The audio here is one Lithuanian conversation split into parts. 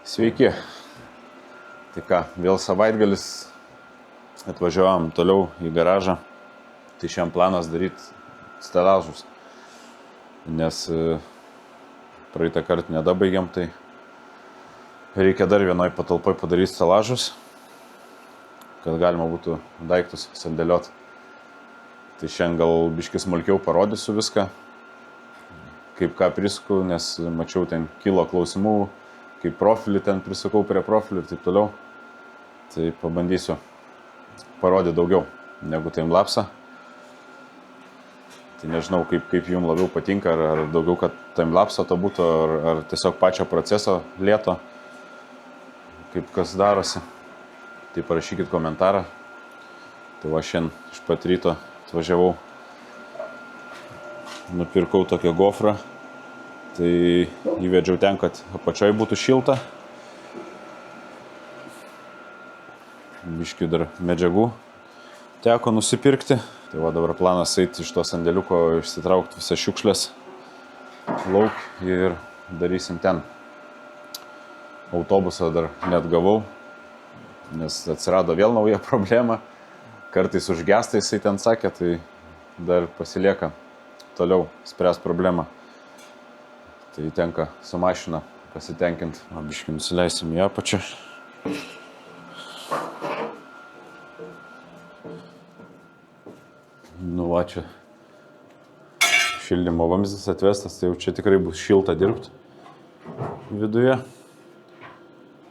Sveiki. Tai ką, vėl savaitgalis, atvažiuojam toliau į garažą. Tai šiandien planas daryti stelažus, nes praeitą kartą nedabaigiam, tai reikia dar vienoj patalpoj padaryti stelažus, kad galima būtų daiktus sandėliot. Tai šiandien gal biškį smulkiau parodysiu viską, kaip ką prisukau, nes mačiau ten kilo klausimų, kaip profilį ten prisukau prie profilių ir taip toliau. Tai pabandysiu parodyti daugiau negu timelapsą. Tai nežinau, kaip jums labiau patinka, ar daugiau, kad timelapso to būtų, ar tiesiog pačio proceso lėto, kaip kas darosi. Tai parašykit komentarą. Tai va šiandien iš pat ryto atvažiavau, nupirkau tokią gofrą. Tai įvedžiau ten, kad apačioj būtų šilta. Biškių dar medžiagų teko nusipirkti. Tai va dabar planas eiti iš to sandėliuko, išsitraukti visas šiukšlės lauk ir darysim ten. Autobusą dar net gavau, nes atsirado vėl nauja problema. Kartais užgesta jisai ten sakė, tai dar pasilieka toliau spręs problemą. Tai tenka su mašina pasitenkinti. Biškį nusileisim į apačią. Nu va, čia šildymo vamzdis atvestas, tai jau čia tikrai bus šilta dirbti viduje.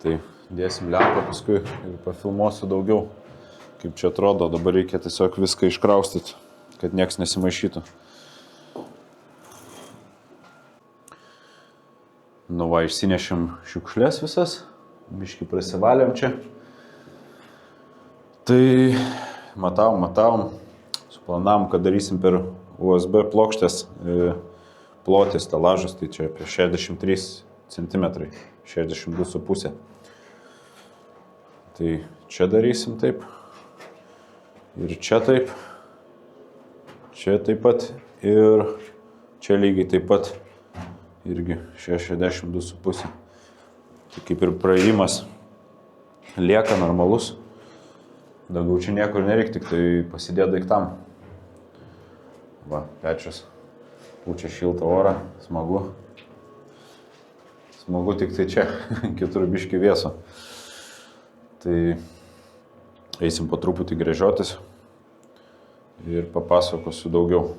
Tai dėsim lempą paskui ir pafilmuosiu daugiau, kaip čia atrodo. Dabar reikia tiesiog viską iškraustyti, kad nieks nesimaišytų. Nu va, išsinešim šiukšlės visas, biškį prasivalėm čia. Tai matavom, suplanavom, kad darysim per USB plokštės plotį stelažus, tai čia apie 63 cm, 62,5. Tai čia darysim taip, ir čia taip, čia taip pat, ir čia lygiai taip pat. Irgi 62,5. Tai kaip ir praėjimas lieka normalus. Daugiau čia niekur nereikia, tik tai pasidėti daiktam. Va, pečius. Pučia šiltą orą, smagu. Smagu tik tai čia, kitur biškį vėso. Tai eisim po truputį gręžiotis ir papasakosiu daugiau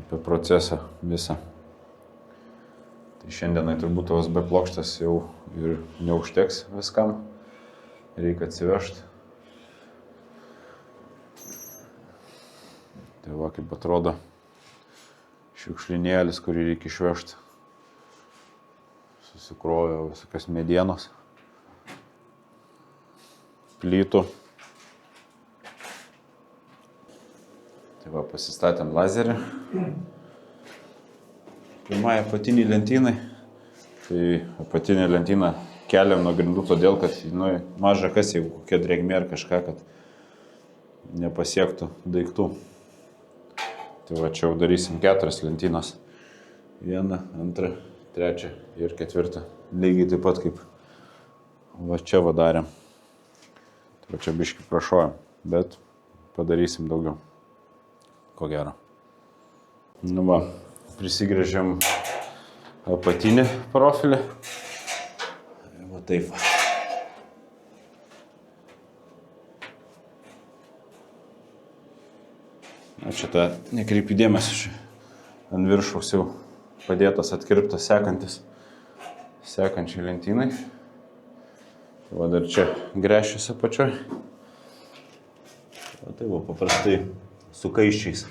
apie procesą visą. Tai šiandienai turbūt USB plokštės jau ir neužteks viskam, reikia atsivežti. Tai va, kaip atrodo šiukšlinėlis, kurį reikia išvežti. Susikrovė visokios medienos, plytų. Tai va, pasistatėm lazerį. Pirmąją apatinį lentynai. Tai apatinę lentyną keliam nuo grindų todėl, kad maža kas, jeigu kokia drėgmė ar kažką, kad nepasiektų daiktų. Tai va, čia jau darysim 4 lentynas. 1, 2, 3 ir 4. Lygiai taip pat kaip va čia va darėm. Tai va čia biškį prašojam, bet padarysim daugiau. Ko gero. Nu va. Prisigrėžiam apatinį profilį. Va taip. Na, čia tą nekreipiu dėmesį. Ant viršaus jau padėtas atkirptas sekančiai lentynai. Va dar čia gręšiuosi apačioj. Va tai va paprastai su kaiščiais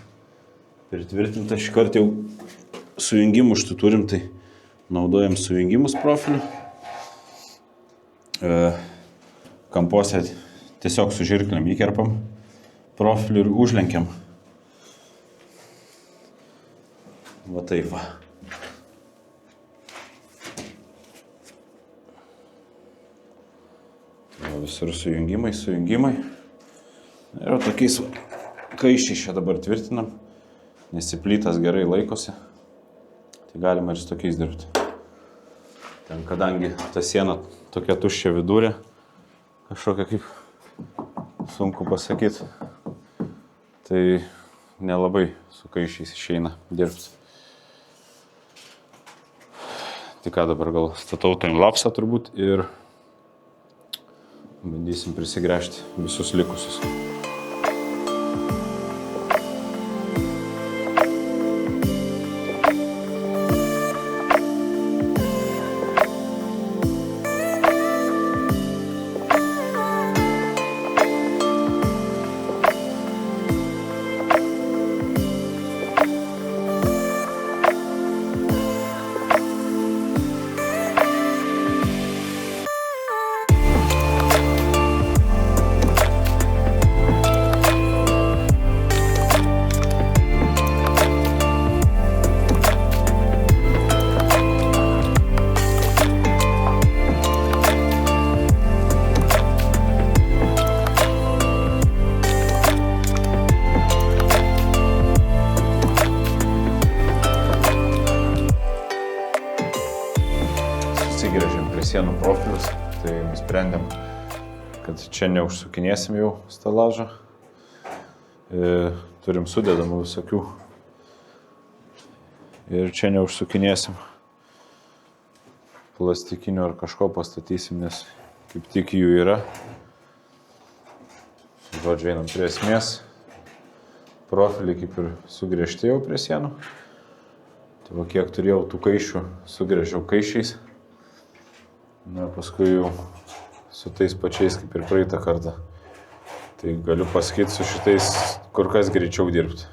pritvirtinta. Šį kartą jau sujungimus štai turim, tai naudojam sujungimus profilių. Kampuose tiesiog su žirklėm įkerpam profilį ir užlenkiam. Va taip va. Va visur sujungimai. Ir tokiais kaiščiais čia dabar tvirtinam. Nes plytas gerai laikosi, tai galima ir su tokiais dirbti. Ten kadangi ta siena tokia tuščia vidurė, kažkokia kaip sunku pasakyti, tai nelabai su kaiščiais išeina dirbti. Tai ką dabar gal statau timelapsą turbūt ir bandysim prisigręžti visus likusius. Susigręžėm prie sienų profilius, tai nusprendėm, kad čia neužsukinėsim jau stelažą. Turim sudedamų visokių ir čia neužsukinėsim. Plastikinių ar kažko pastatysim, nes kaip tik jų yra. Žodžiu, einam prie esmės. Profiliai kaip ir sugriežtėjau prie sienų. Tai va, kiek turėjau tų kaiščių, sugriežiau kaiščiais. Na, paskui jau su tais pačiais kaip ir praeitą kartą. Tai galiu pasakyti, su šitais kur kas greičiau dirbti,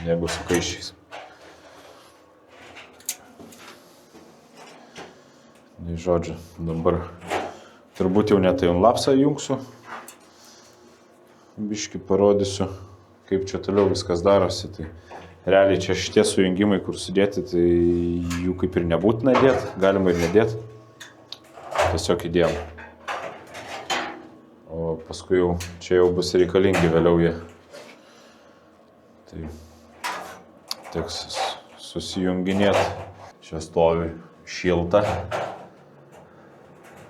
negu su kaiščiais. Tai žodžiu, dabar turbūt jau ne timelapsą jungsiu. Biškį parodysiu, kaip čia toliau viskas darosi. Tai realiai čia šitie sujungimai, kur sudėti, tai jų kaip ir nebūtina dėti, galima ir nedėti. Tiesiog įdėjom. O paskui jau čia jau bus reikalingi vėliau jie. Tai teks susijunginėti. Čia stovi šilta.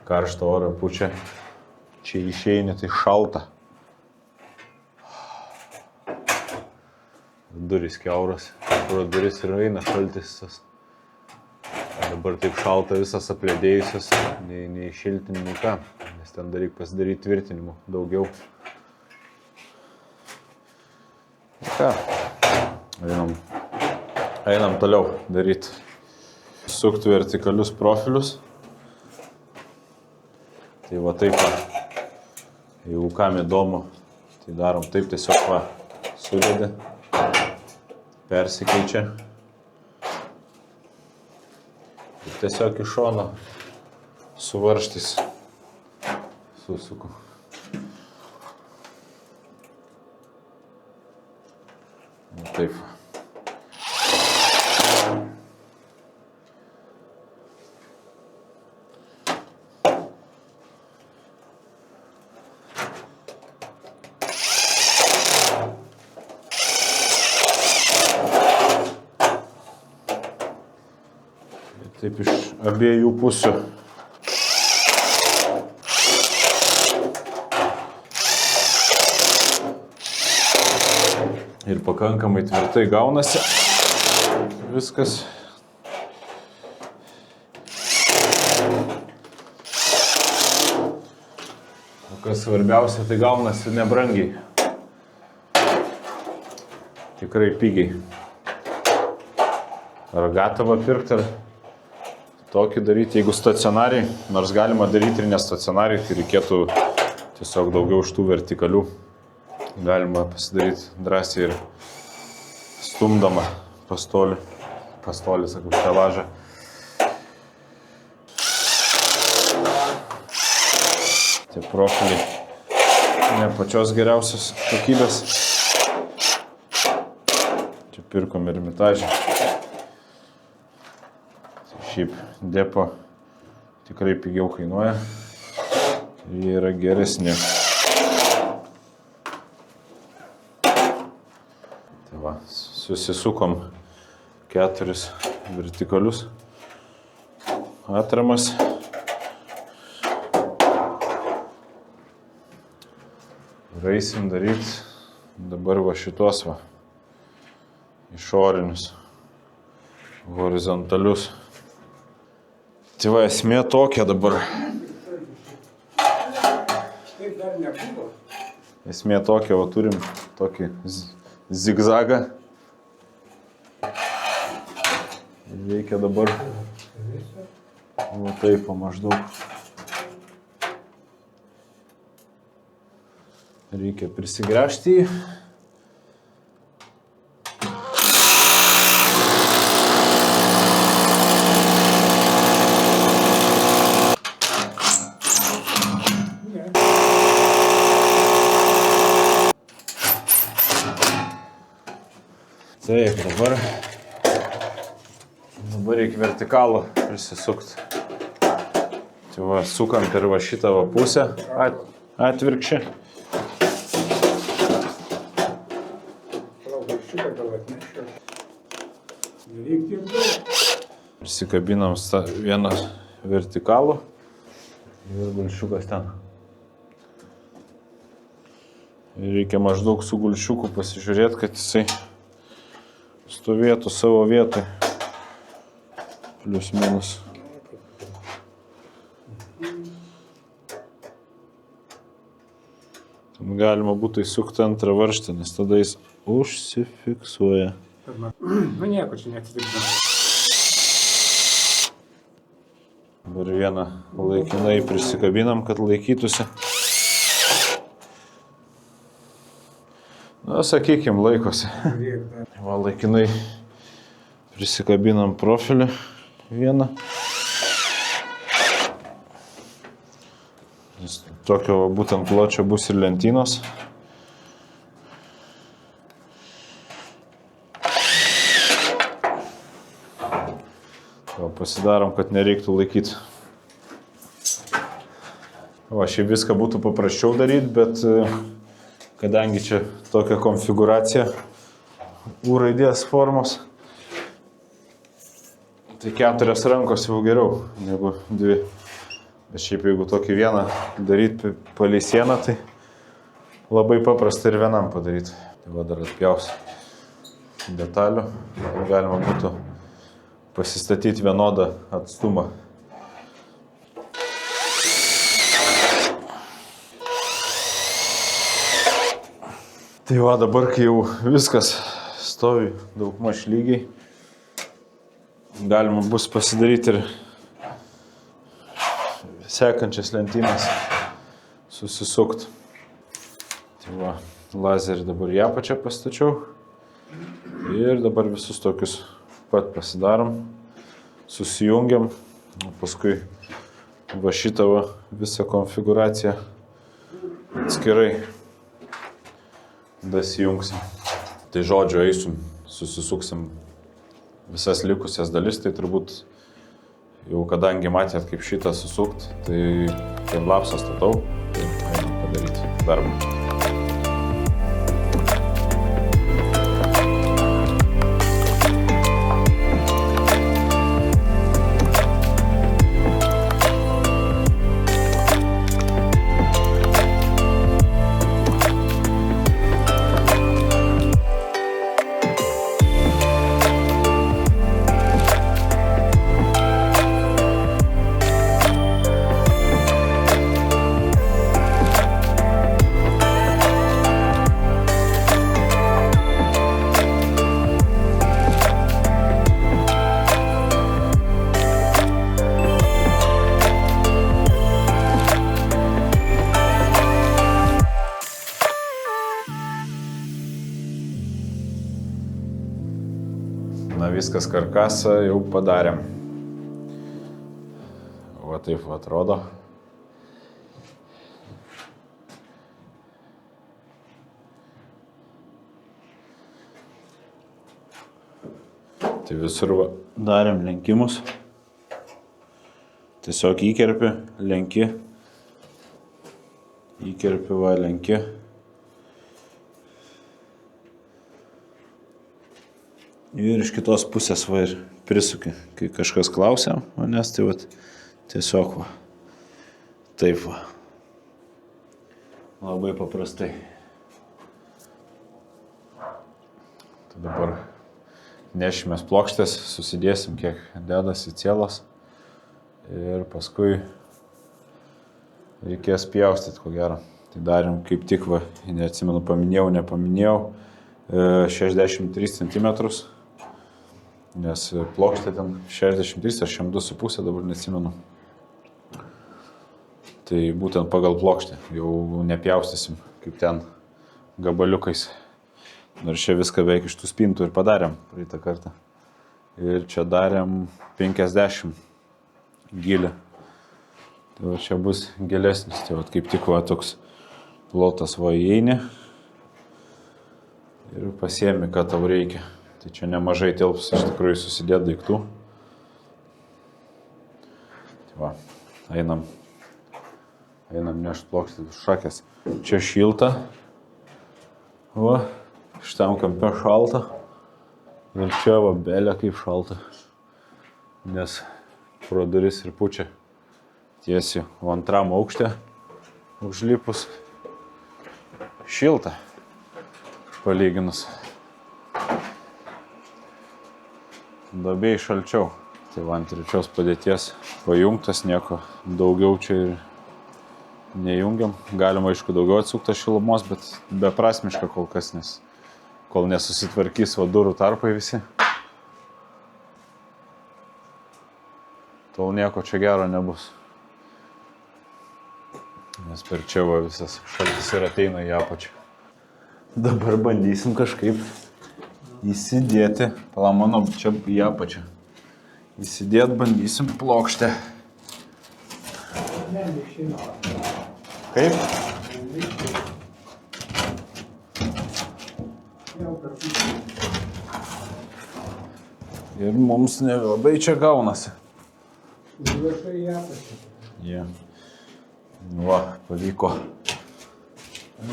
Karštą orą pučia. Čia išeini, tai šalta. Durys kiauras. Pro duris ir eina šaltis. Dabar taip šalta visas apledėjusias, nei šiltinį, nei ką, nes ten dar reikia pasidaryti tvirtinimų daugiau. Ir ką, einam toliau daryti. Sukti vertikalius profilius. Tai va taip, jeigu kam įdomu, tai darom taip, tiesiog va, sudedi, persikeičia. Tiesiog iš šono su varžtais susuku. Taip. Taip iš abiejų pusių. Ir pakankamai tvirtai gaunasi viskas. O kas svarbiausia, tai gaunasi nebrangiai. Tikrai pigiai. Ar gatavą pirkti, ar tokį daryti, jeigu stacionariai, nors galima daryti ir nestacionariai, tai reikėtų tiesiog daugiau iš tų vertikalių. Galima pasidaryti drąsiai ir stumdama pastolį, sakau, stelažą. Tie profiliai ne pačios geriausios kokybės. Čia pirkom Ermitaže. Šiaip depo tikrai pigiau kainuoja ir jie yra geresni. Tai va, susisukom 4 vertikalius. atramas. Raisim daryti dabar va šitos va išorinius, horizontalius. Tai va esmė tokia dabar. Esmė tokia, va turim tokį zigzagą. Reikia dabar va taip maždaug. Reikia prisigręžti jį. Taip, dabar reikia vertikalų prisisukti. Tai va, sukam per va šitą va pusę atvirkščią. Prisikabinam vieną vertikalų ir gulšiukas ten. Ir reikia maždaug su gulšiuku pasižiūrėti, kad jisai stovėtų savo vietoj. Plius minus. Tam galima būtų įsukti antrą varžtą, nes tada jis užsifiksuoja. Nu nieko čia neatsitikdama. Dabar vieną laikinai prisikabinam, kad laikytųsi. Na, sakykim, laikosi. Va, laikinai prisikabinam profilį vieną. Tokio būtent pločio bus ir lentynos. Pasidarom, kad nereiktų laikyti. Va, šiaip viską būtų paprasčiau daryti, bet kadangi čia tokia konfiguracija U raidės formos, tai 4 rankos jau geriau negu 2. Bet šiaip jeigu tokį vieną daryti palei sieną, tai labai paprasta ir vienam padaryti. Tai va, dar atpjausiu detalių. Galima būtų pasistatyti vienodą atstumą. Tai va, dabar, kai jau viskas stovi daugmaž lygiai, galima bus pasidaryti ir sekančias lentynas susisukti. Tai va, lazerį dabar į apačią pastačiau ir dabar visus tokius pat pasidarom, susijungiam, o paskui va šitą va visą konfiguraciją atskirai dasijungsim. Tai žodžiu eisim, susisuksim visas likusias dalis, tai turbūt jau kadangi matėt kaip šitą susukt, tai timelapsą statau, tai einam padaryti darbą. Na, viskas, karkasą jau padarėm. Va taip atrodo. Tai visur va, darėm lenkimus. Tiesiog įkerpi, lenki. Įkerpi, va, lenki. Ir iš kitos pusės va ir prisuki. Kai kažkas klausia manęs, tai vat, tiesiog va. Taip va. Labai paprastai. Tai dabar nešimės plokštės, susidėsim kiek dedasi cielos ir paskui reikės pjaustyti, ko gero. Tai darėm kaip tik, va, neatsimenu, nepaminėjau, 63 cm, nes plokštė ten 63 ar 102,5, dabar neatsimenu. Tai būtent pagal plokštę, jau nepjaustysim, kaip ten gabaliukais. Nors čia viską beveik iš tų spintų ir padarėm praeitą kartą. Ir čia darėm 50 gilį. Tai va čia bus gilesnis, tai va kaip tik va toks plotas va įeini ir pasiemi, ką tau reikia. Tai čia nemažai tilps, iš tikrųjų susidėt daiktų. Tai va, einam nešt plokštę šakės. Čia šilta, va, šitam kampe šalta ir čia va belė kaip šalta, nes pro duris ir pučia tiesiai antram aukšte užlipus. Šilta palyginus. Duobėj šalčiau. Tai va ant trečios padėties pajungtas, nieko daugiau čia ir nejungiam. Galima aišku daugiau atsukta šilumos, bet beprasmiška kol kas, nes kol nesusitvarkys va durų tarpai visi, tol nieko čia gero nebus. Nes per čia va visas šaltis ir ateina į apačią. Dabar bandysim kažkaip įsidėti, mano čia į apačią. Įsidėt bandysim plokštę. Kaip? Ir mums nelabai čia gaunasi. Yeah. Va, pavyko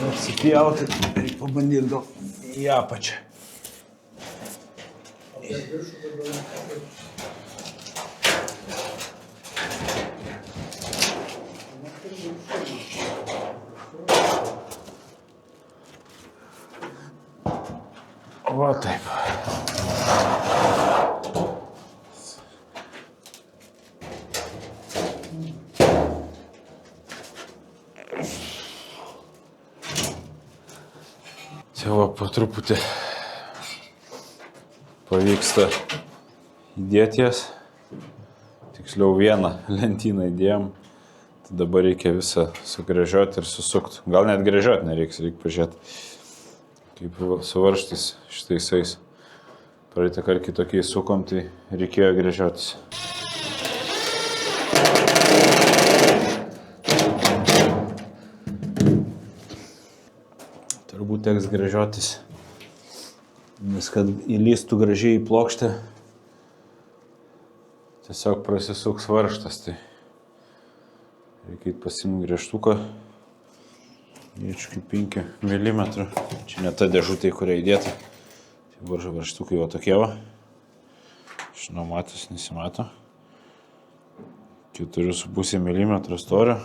apsipjauti, reikia pabandyti gal į apačią. Va taip. Čia va po truputį pavyksta įdėti jas. Tiksliau vieną lentyną įdėjom. Tai dabar reikia visą sugręžioti ir susukti. Gal net gręžioti nereiks, reikia pažiūrėti, kaip su varžtais šitaisais. Praeitą kartą kitokiai sukom, tai reikėjo gręžiotis. Turbūt teks gręžiotis, nes kad įlystų gražiai į plokštę, tiesiog prasisuks varžtas, tai reikia pasimti gręžtuką, kaip 5 mm. Čia ne ta dėžutė, kurią įdėta. Tai varžtukai va tokie va. Žinau, matos, nesimato. 4,5 mm storio.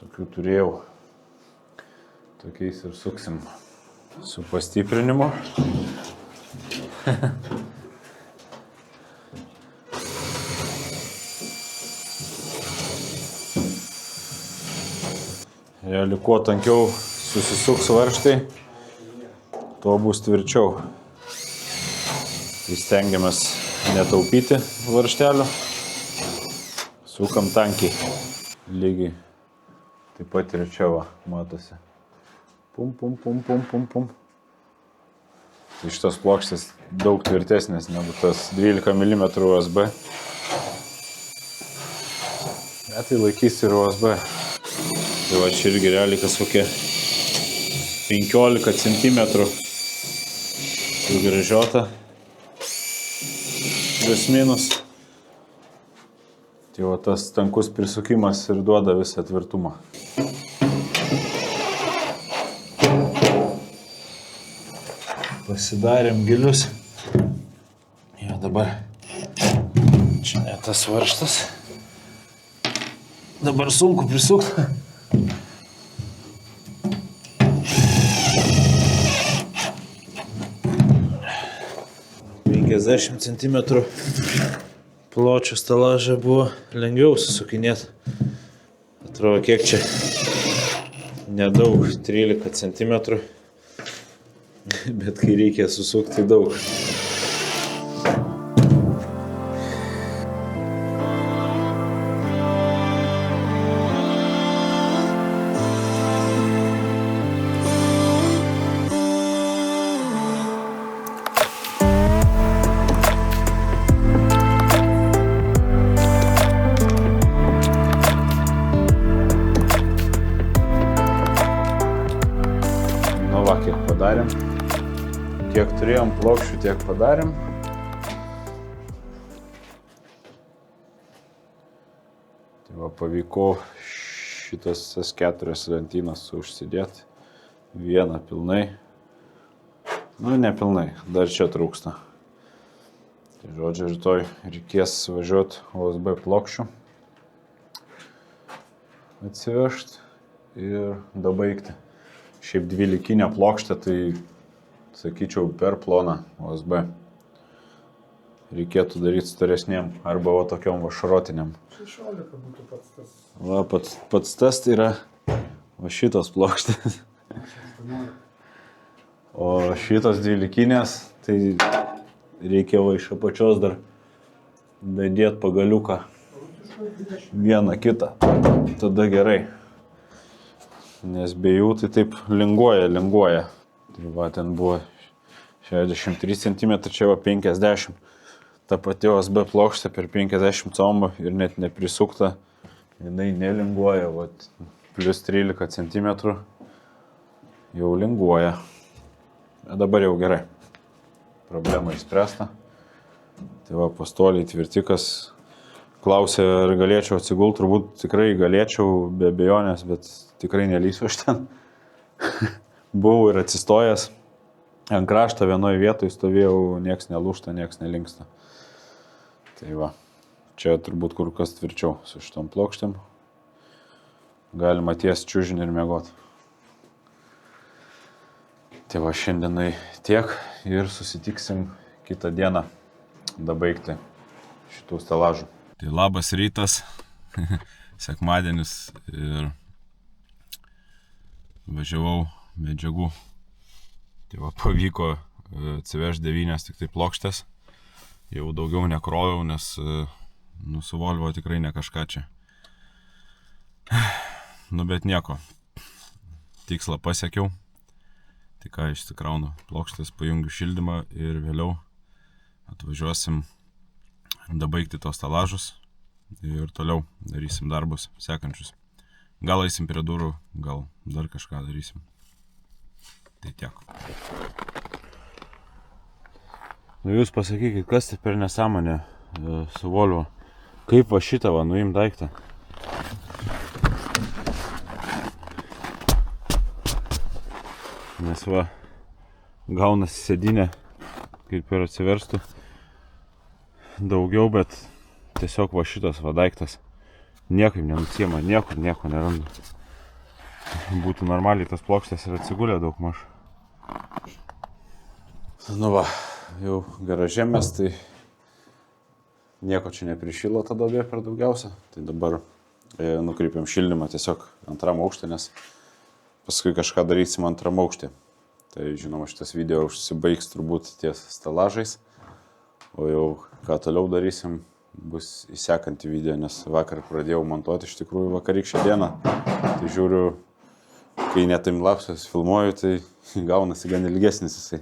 Tokių turėjau. Tokiais ir suksim su pastiprinimu. Realiai, kuo tankiau susisuks varžtai, tuo bus tvirčiau. Tai stengiamės netaupyti varžtelio. Sukam tankiai. Lygiai. Taip pat ir čia va, matosi. Pum. Tai šitos plokštės daug tvirtesnės negu tas 12 mm USB. Bet tai laikys ir USB. Tai va čia irgi realiai kas kokie 15 cm sugręžiota. Plius minus. Tai va tas tankus prisukimas ir duoda visą tvirtumą. Pasidarėm gilius. dabar čia ne tas varžtas. Dabar sunku prisukti. Centimetrų pločio stelažą buvo lengviau susukinėti. Atrodo, kiek čia nedaug, 13 centimetrų, bet kai reikia susukti daug. Padarėm. Kiek turėjom plokščių, tiek padarėm. Tai va, pavyko šitas 4 lentynas užsidėti. Vieną pilnai. Nu, nepilnai, dar čia trūksta. Tai žodžiu, rytoj reikės važiuoti OSB plokščių. Atsivežti ir dabaigti. Šiaip 12 plokštė, tai sakyčiau per ploną OSB. Reikėtų daryti storesnėm arba va tokiom va šrotiniam. 16 būtų pats tas. Va, pats tas tai yra va šitos plokštės. 18. O šitos 12-nės, tai reikia va iš apačios dar dadėti pagaliuką. Vieną kitą. Tada gerai. Nes be jų tai taip linguoja. Tai va, ten buvo 63 cm, čia va 50. Ta pati OSB plokštė per 50 cm ir net neprisukta. Jinai nelinguoja, va, plus 13 cm jau linguoja. Dabar jau gerai. Problema išspręsta. Tai va, pastoliai tvirtikas. Klausė, ar galėčiau atsigulti, turbūt tikrai galėčiau, be abejonės, bet tikrai nelysiu aš ten. Buvau ir atsistojęs. Ant krašto vienoje vietoje stovėjau, nieks nelūžta, nieks nelinksta. Tai va, čia turbūt kur kas tvirčiau su šitom plokštėm. Galima ties čiužinį ir miegot. Tai va, šiandienai tiek ir susitiksim kitą dieną dabaigti šitų stelažų. Tai labas rytas, sekmadienis ir važiavau medžiagų. Tai va, pavyko atsivežti 9 tik tai plokštės. Jau daugiau nekroviau, nes su Volvo tikrai ne kažką čia. Nu bet nieko, tikslą pasiekiau. Tai ką, išsikraunu plokštės, pajungiu šildymą ir vėliau atvažiuosim dabaigti tos stelažus ir toliau darysim darbus sekančius. Gal eisim prie durų, gal dar kažką darysim. Tai tiek. Nu jūs pasakykit, kas tai per nesąmonė su Volvo? Kaip va šitą va nuimt daiktą? Nes va, gaunasi sėdinė, kaip ir atsiverstų daugiau, bet tiesiog va šitas va daiktas niekaip nenusiema, nieko nerandu. Būtų normaliai tas plokštės ir atsigulė daug maž. Nu va, jau garaže mes, tai nieko čia neprišilo ta duobė per daugiausia. Tai dabar nukreipiam šildymą tiesiog antram aukštį, nes paskui kažką darysim antram aukštį. Tai žinoma, šitas video užsibaigs turbūt ties stelažais. O jau ką toliau darysim, bus įsekantį video, nes vakar pradėjau montuoti iš tikrųjų vakarykščią dieną. Tai žiūriu, kai net timelapses filmuoju, tai gaunasi gan ilgesnis jisai.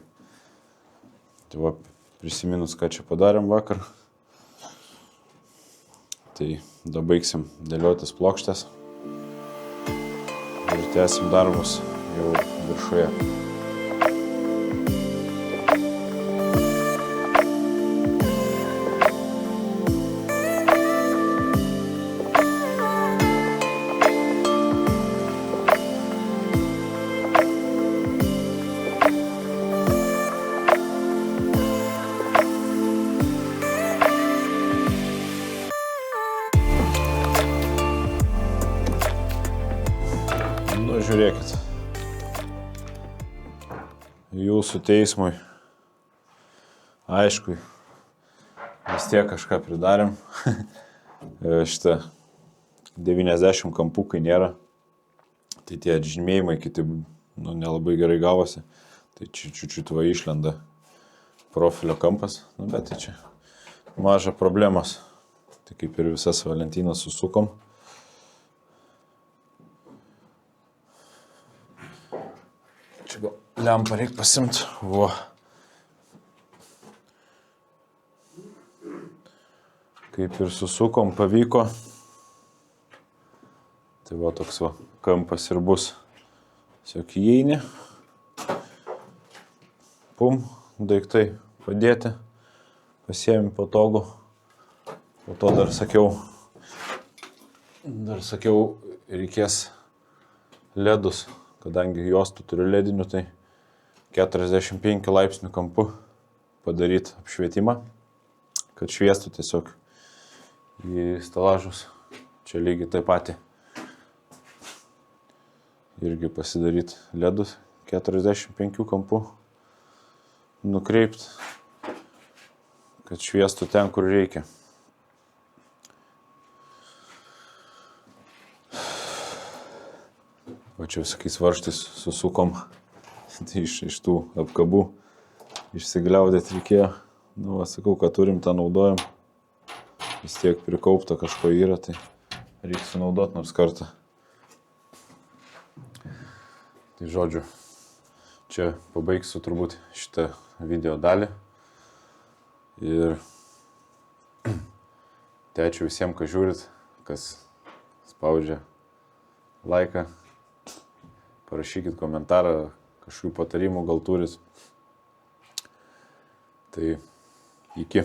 Tai va, prisiminus, ką čia padarėm vakar. Tai dabaigsim dėliotis plokštės ir tęsim darbus jau viršuje. Nu, žiūrėkit. Jūsų teismui. Aišku, vis tiek kažką pridarėm. Šitą 90 kampų, kai nėra. Tai tie žymėjimai kiti nelabai gerai gavosi. Tai čia čiut va išlenda profilio kampas. Bet tai čia maža problemos. Tai kaip ir visas Valentinas susukom. Čia gal lempą reikia pasimti. Vo. Kaip ir susukom, pavyko. Tai va toks va kampas ir bus. Tiesiog įeini. Pum, daiktai padėti. Pasiėmė patogu. Po to dar sakiau, reikės ledus, kadangi juostų turiu ledinių, tai 45 laipsnių kampu padaryti apšvietimą, kad šviestų tiesiog į stelažus. Čia lygiai taip pat. Irgi pasidaryti ledus 45 kampų, nukreipt, kad šviestų ten, kur reikia. O čia visokiais varžtais susukom, tai iš tų apkabų išsigliaudėt reikėjo. Nu, sakau, kad turim, tą naudojam. Vis tiek prikaupta kažko yra, tai reikia sunaudoti nors kartą. Tai žodžiu, čia pabaigsiu turbūt šitą video dalį. Ir tai ačiū visiems, kas žiūrit, kas spaudžia laiką. Parašykit komentarą, kažkokių patarimų gal turit. Tai iki.